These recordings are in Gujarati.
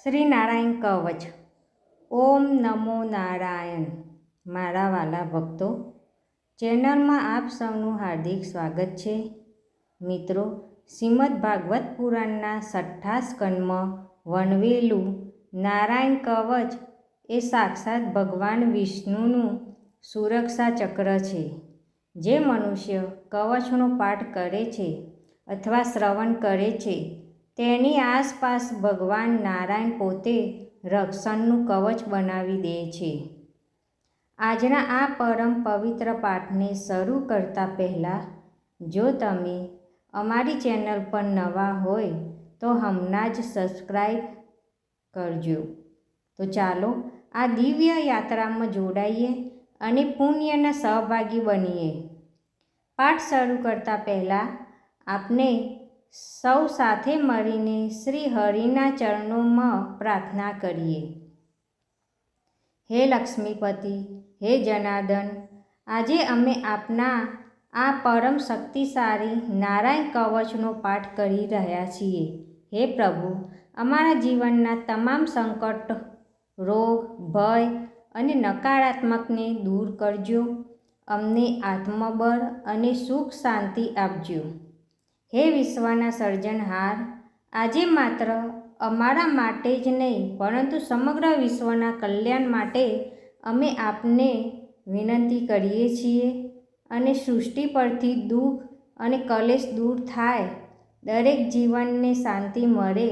શ્રી નારાયણ કવચ. ઓમ નમો નારાયણ. મારા વાલા ભક્તો, ચેનલમાં આપ સૌનું હાર્દિક સ્વાગત છે. મિત્રો, શ્રીમદ ભાગવત પુરાણના 6ઠ્ઠા સ્કંદમાં વર્ણવેલું નારાયણ કવચ એ સાક્ષાત ભગવાન વિષ્ણુનું સુરક્ષા ચક્ર છે. જે મનુષ્ય કવચનો પાઠ કરે છે અથવા શ્રવણ કરે છે તેની આસપાસ ભગવાન નારાયણ પોતે રક્ષણનું કવચ બનાવી દે છે. આજના આ પરમ પવિત્ર પાઠને શરૂ કરતા પહેલાં, જો તમે અમારી ચેનલ પર નવા હોય તો હમણાં જ સબસ્ક્રાઈબ કરજો. તો ચાલો આ દિવ્ય યાત્રામાં જોડાઈએ અને પુણ્યના સહભાગી બનીએ. પાઠ શરૂ કરતા પહેલાં આપણે સૌ સાથે મળીને શ્રી હરિના ચરણોમાં પ્રાર્થના કરીએ. હે લક્ષ્મીપતિ, હે જનાર્દન, આજે અમે આપના આ પરમ શક્તિશાળી નારાયણ કવચનો પાઠ કરી રહ્યા છીએ. હે પ્રભુ, અમારા જીવનના તમામ સંકટ, રોગ, ભય અને નકારાત્મકને દૂર કરજો. અમને આત્મબળ અને સુખ શાંતિ આપજો. હે વિશ્વના સર્જનહાર, આજે માત્ર અમારા માટે જ નહીં પરંતુ સમગ્ર વિશ્વના કલ્યાણ માટે અમે આપને વિનંતી કરીએ છીએ. અને સૃષ્ટિ પરથી દુઃખ અને કલેશ દૂર થાય, દરેક જીવનને શાંતિ મળે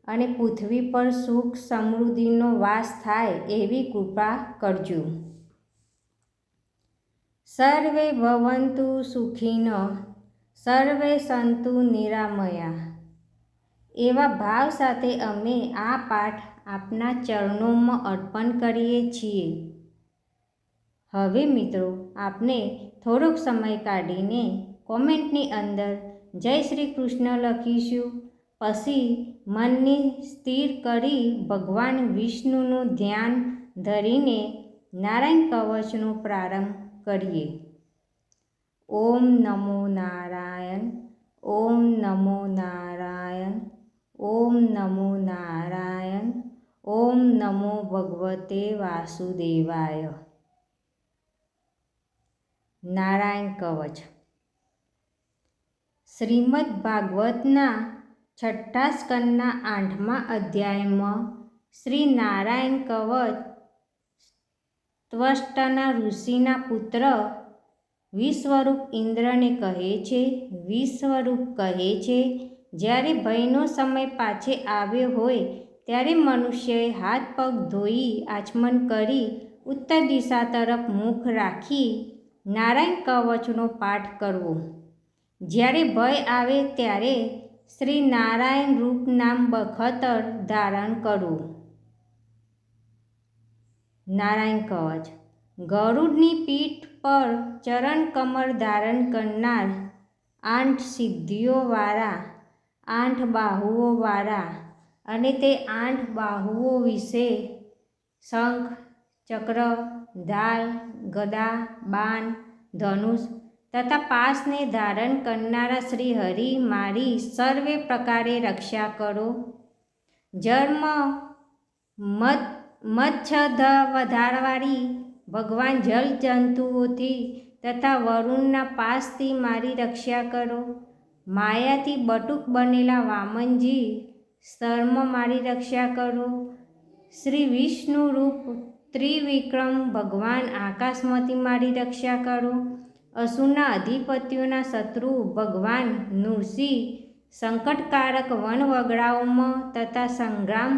અને પૃથ્વી પર સુખ સમૃદ્ધિનો વાસ થાય એવી કૃપા કરજો. સર્વે ભવન્તુ સુખિનઃ, સર્વે સંતુ નિરામયા. એવા ભાવ સાથે અમે આ પાઠ આપના ચરણોમાં અર્પણ કરીએ છીએ. હવે મિત્રો, આપણે થોડોક સમય કાઢીને કોમેન્ટની અંદર જય શ્રી કૃષ્ણ લખીશું. પછી મનને સ્થિર કરી ભગવાન વિષ્ણુનું ધ્યાન ધરીને નારાયણ કવચનો પ્રારંભ કરીએ. ઓમ નમો નારાયણ. ઓમ નમો નારાયણ. ઓમ નમો નારાયણ. ઓમ નમો ભગવતે વાસુદેવાય. નારાયણ કવચ. શ્રીમદ ભાગવતના 6ઠ્ઠા સ્કંદના 8મા અધ્યાયમાં શ્રી નારાયણ કવચ ત્વષ્ટાના ઋષિના પુત્ર વિશ્વરૂપ ઇન્દ્રને કહે છે. વિશ્વરૂપ કહે છે, જ્યારે ભયનો સમય પાછે આવ્યો હોય ત્યારે મનુષ્યએ હાથ પગ ધોઈ આચમન કરી ઉત્તર દિશા તરફ મુખ રાખી નારાયણ કવચનો પાઠ કરવો. જ્યારે ભય આવે ત્યારે શ્રી નારાયણ રૂપ નામ બખતર ધારણ કરવું. નારાયણ કવચ. ગરુડની પીઠ પર ચરણ કમળ ધારણ કરનાર, 8 સિદ્ધિઓવાળા, 8 બાહુઓવાળા અને તે 8 બાહુઓ વિશે શંખ, ચક્ર, ઢાલ, ગદા, બાણ, ધનુષ તથા પાશને ધારણ કરનારા શ્રી હરિ મારી સર્વે પ્રકારે રક્ષા કરો. જન્મ મચ્છધવધારવાળી ભગવાન જલ જંતુઓથી તથા વરુણના પાશથી મારી રક્ષા કરો. માયાથી બટુક બનેલા વામનજી સ્તરમાં મારી રક્ષા કરો. શ્રી વિષ્ણુ રૂપ ત્રિવિક્રમ ભગવાન આકાશમાંથી મારી રક્ષા કરો. અસુરના અધિપતિઓના શત્રુ ભગવાન નૃસિંહ સંકટકારક વનવગડાઓમાં તથા સંગ્રામ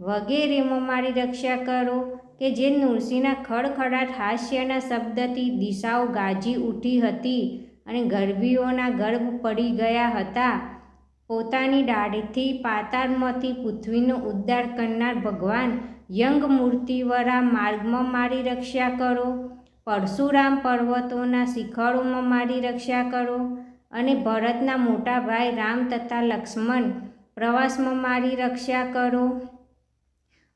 વગેરેમાં મારી રક્ષા કરો કે જે નૃસિંહના ખડખડાટ હાસ્યના શબ્દથી દિશાઓ ગાજી ઉઠી હતી અને ગર્ભીઓના ગર્ભ પડી ગયા હતા. પોતાની દાઢીથી પાતાળમાંથી પૃથ્વીનો ઉદ્ધાર કરનાર ભગવાન યંગ મૂર્તિવાળા માર્ગમાં મારી રક્ષા કરો. પરશુરામ પર્વતોના શિખરોમાં મારી રક્ષા કરો અને ભરતના મોટા ભાઈ રામ તથા લક્ષ્મણ પ્રવાસમાં મારી રક્ષા કરો.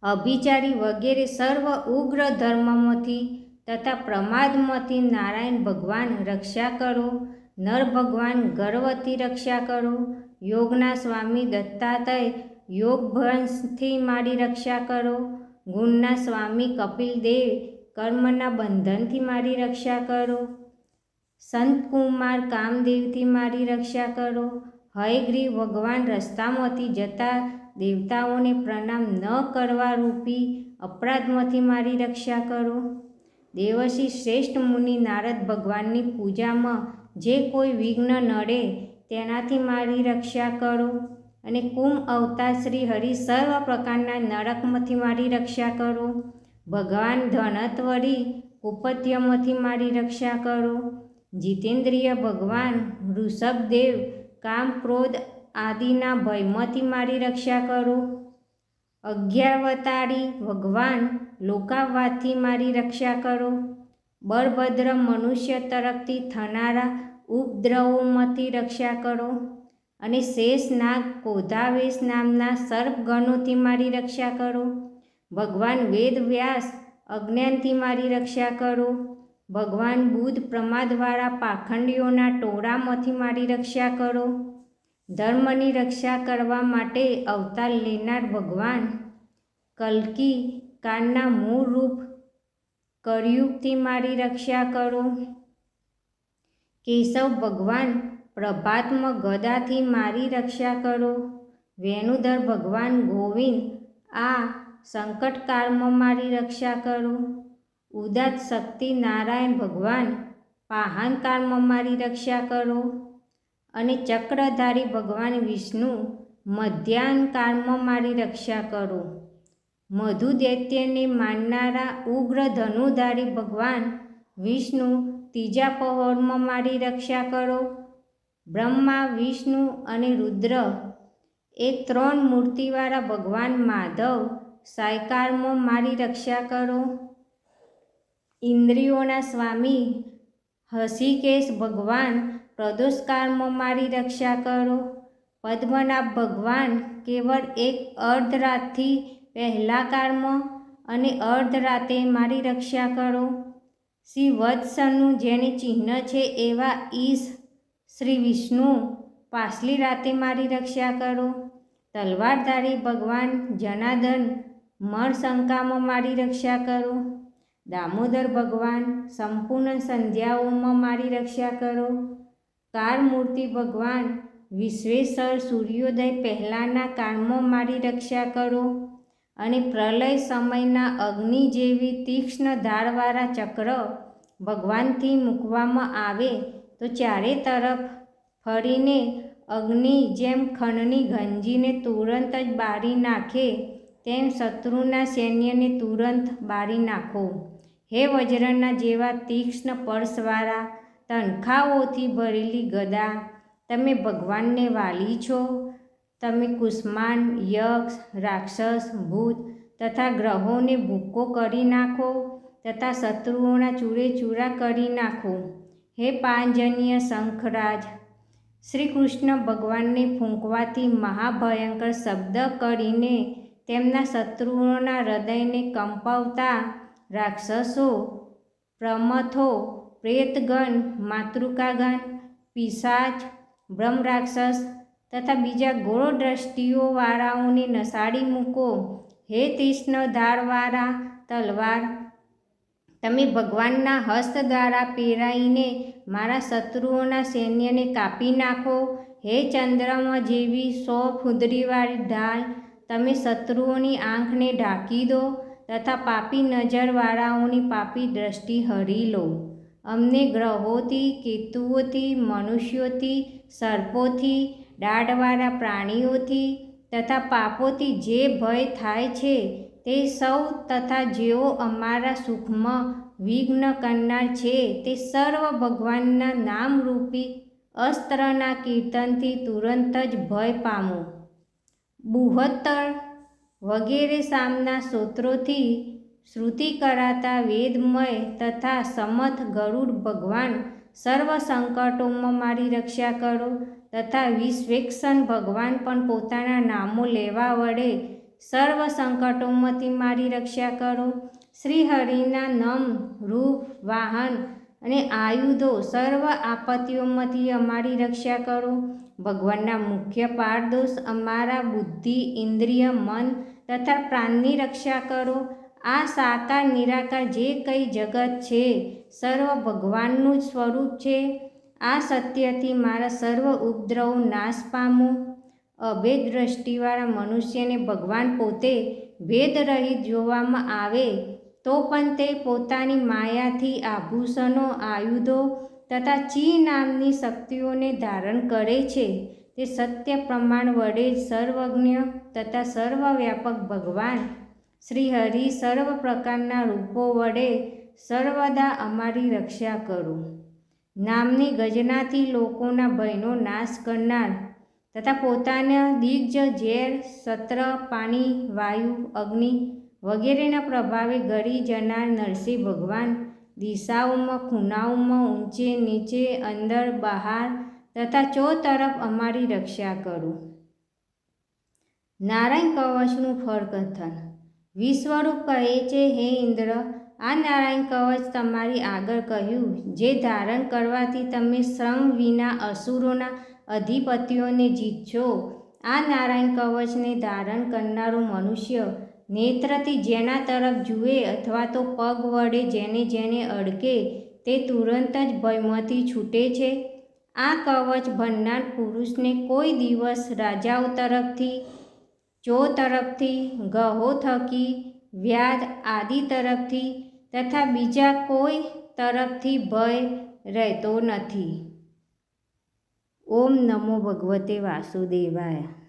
અભિચારી વગેરે સર્વ ઉગ્ર ધર્મમાંથી તથા પ્રમાદમાંથી નારાયણ ભગવાન રક્ષા કરો. નર ભગવાન ગર્વથી રક્ષા કરો. યોગના સ્વામી દત્તાત્રેય યોગભ્રંશથી મારી રક્ષા કરો. ગુણના સ્વામી કપિલ દેવ કર્મના બંધનથી મારી રક્ષા કરો. સંતકુમાર કામદેવથી મારી રક્ષા કરો. હયગ્રીવ ભગવાન રસ્તામાંથી જતા દેવતાઓને પ્રણામ ન કરવા રૂપી અપરાધમાંથી મારી રક્ષા કરો. દેવર્ષિ શ્રેષ્ઠ મુનિ નારદ ભગવાનની પૂજામાં જે કોઈ વિઘ્ન નડે તેનાથી મારી રક્ષા કરો. અને કુંભ અવતાર શ્રી હરિ સર્વ પ્રકારના નરકમાંથી મારી રક્ષા કરો. ભગવાન ધનત્વરી કુપત્યમાંથી મારી રક્ષા કરો. જીતેન્દ્રિય ભગવાન ઋષભદેવ કામ ક્રોધ આદિના ભયમાંથી મારી રક્ષા કરો. અગિયારવતારી ભગવાન લોકાવાદથી મારી રક્ષા કરો. બળભદ્ર મનુષ્ય તરફથી થનારા ઉપદ્રવોમાંથી રક્ષા કરો. અને શેષનાગ ક્રોધાવેશ નામના સર્પગણોથી મારી રક્ષા કરો. ભગવાન વેદવ્યાસ અજ્ઞાનથી મારી રક્ષા કરો. ભગવાન બુધ પ્રમાદવાળા પાખંડીઓના ટોળામાંથી મારી રક્ષા કરો. ધર્મની રક્ષા કરવા માટે અવતાર લેનાર ભગવાન કલ્કી કાળના મૂળ રૂપ કળયુગથી મારી રક્ષા કરો. કેશવ ભગવાન પ્રભાતમાં ગદાથી મારી રક્ષા કરો. વેણુધર ભગવાન ગોવિંદ આ સંકટકાળમાં મારી રક્ષા કરો. ઉદાત શક્તિ નારાયણ ભગવાન પાહનકાળમાં મારી રક્ષા કરો. અને ચક્રધારી ભગવાન વિષ્ણુ મધ્યાહનકાળમાં મારી રક્ષા કરો. મધુ દૈત્યને મારનારા ઉગ્ર ધનુધારી ભગવાન વિષ્ણુ ત્રીજા પહોરમાં મારી રક્ષા કરો. બ્રહ્મા વિષ્ણુ અને રુદ્ર એ 3 મૂર્તિવાળા ભગવાન માધવ સાયકાળમાં મારી રક્ષા કરો. ઇન્દ્રિયોના સ્વામી હષિકેશ ભગવાન પ્રદોષકાળમાં મારી રક્ષા કરો. પદ્મનાભ ભગવાન કેવળ એક અર્ધરાતથી પહેલા કાળમાં અને અર્ધરાતે મારી રક્ષા કરો. શ્રી વત્સનું જેને ચિહ્ન છે એવા ઈશ શ્રી વિષ્ણુ પાછલી રાતે મારી રક્ષા કરો. તલવારધારી ભગવાન જનાર્દન મણશંકામાં મારી રક્ષા કરો. દામોદર ભગવાન સંપૂર્ણ સંધ્યાઓમાં મારી રક્ષા કરો. કાળમૂર્તિ ભગવાન વિશ્વેશ્વર સૂર્યોદય પહેલાંના કાળમાં મારી રક્ષા કરો. અને પ્રલય સમયના અગ્નિ જેવી તીક્ષ્ણ ધારવાળા ચક્ર ભગવાનથી મૂકવામાં આવે તો ચારે તરફ ફરીને અગ્નિ જેમ ખણની ગંજીને તુરંત જ બાળી નાખે તેમ શત્રુના સૈન્યને તુરંત બાળી નાખો. હે વજ્રના જેવા તીક્ષ્ણ પર્શવાળા તણખાઓથી ભરેલી ગદા, તમે ભગવાનને વાલી છો. તમે કુષ્માંડ, યક્ષ, રાક્ષસ, ભૂત તથા ગ્રહોને ભૂક્કો કરી નાખો તથા શત્રુઓના ચૂરેચૂરા કરી નાખો. હે પાંજન્ય શંખરાજ, શ્રી કૃષ્ણ ભગવાનને ફૂંકવાથી મહાભયંકર શબ્દ કરીને તેમના શત્રુઓના હૃદયને કંપાવતા રાક્ષસો, પ્રમથો, પ્રેતગણ, માતૃકાગણ, પિશાચ, બ્રહ્મરાક્ષસ તથા બીજા ગોળ દ્રષ્ટિઓવાળાઓને નસાડી મૂકો. હે તીક્ષ્ણ ધારવાળા તલવાર, તમે ભગવાનના હસ્ત દ્વારા પેરાઈને મારા શત્રુઓના સૈન્યને કાપી નાખો. હે ચંદ્રમા જેવી 100 ફૂદરીવાળી ઢાલ, તમે શત્રુઓની આંખને ઢાંકી દો તથા પાપી નજરવાળાઓની પાપી દ્રષ્ટિ હરી લો. અમને ગ્રહોથી, કેતુઓથી, મનુષ્યોથી, સર્પોથી, દાઢવાળા પ્રાણીઓથી તથા પાપોથી જે ભય થાય છે તે સૌ તથા જેઓ અમારા સુખમાં વિઘ્ન કરનાર છે તે સર્વ ભગવાનના નામરૂપી અસ્ત્રના કીર્તનથી તુરંત જ ભય પામો. બૃહત્તર વગેરે સામના સ્ત્રોત્રોથી શ્રુતિ કરાતા વેદમય તથા સમર્થ ગરુડ ભગવાન સર્વ સંકટોમાં મારી રક્ષા કરો તથા વિશ્વેક્ષણ ભગવાન પણ પોતાના નામો લેવા વડે સર્વ સંકટોમાંથી મારી રક્ષા કરો. શ્રી હરિના નામ, રૂપ, વાહન અને આયુધો સર્વ આપત્તિઓમાંથી અમારી રક્ષા કરો. ભગવાનના મુખ્ય પારદોષ અમારા બુદ્ધિ, ઇન્દ્રિય, મન તથા પ્રાણની રક્ષા કરો. આ સાકાર નિરાકાર જે કંઈ જગત છે સર્વ ભગવાનનું જ સ્વરૂપ છે. આ સત્યથી મારા સર્વ ઉપદ્રવો નાશ પામો. અભેદ દ્રષ્ટિવાળા મનુષ્યને ભગવાન પોતે ભેદરહિત જોવામાં આવે તો પણ તે પોતાની માયાથી આભૂષણો, આયુધો તથા ચી નામની શક્તિઓને ધારણ કરે છે. તે સત્ય પ્રમાણ વડે સર્વજ્ઞ તથા સર્વવ્યાપક ભગવાન શ્રી હરિ સર્વ પ્રકારના રૂપો વડે સર્વદા અમારી રક્ષા કરો. નામની ગજનાથી લોકોના ભયનો નાશ કરનાર તથા પોતાના દિગ્જ ઝેર, સત્ર, પાણી, વાયુ, અગ્નિ વગેરેના પ્રભાવે ગળી જનાર નરસિંહ ભગવાન દિશાઓમાં, ખૂણાઓમાં, ઊંચે નીચે, અંદર બહાર તથા ચોતરફ અમારી રક્ષા કરો. નારાયણ કવચનું ફળ કથન. વિશ્વરૂપ કહે છે, હે ઇન્દ્ર, આ નારાયણ કવચ તમારી આગળ કહ્યું જે ધારણ કરવાથી તમે શ્રમ વિના અસુરોના અધિપતિઓને જીતશો. આ નારાયણ કવચને ધારણ કરનારો મનુષ્ય નેત્રથી જેના તરફ જુએ અથવા તો પગ વડે જેને જેને અડકે તે તુરંત જ ભયમાંથી છૂટે છે. આ કવચ ભણનાર પુરુષને કોઈ દિવસ રાજાઓ તરફથી, ચોર તરફથી, ગ્રહો થકી, વ્યાધ આદિ તરફથી તથા બીજા કોઈ તરફથી ભય રહેતો નથી. ઓમ નમો ભગવતે વાસુદેવાય.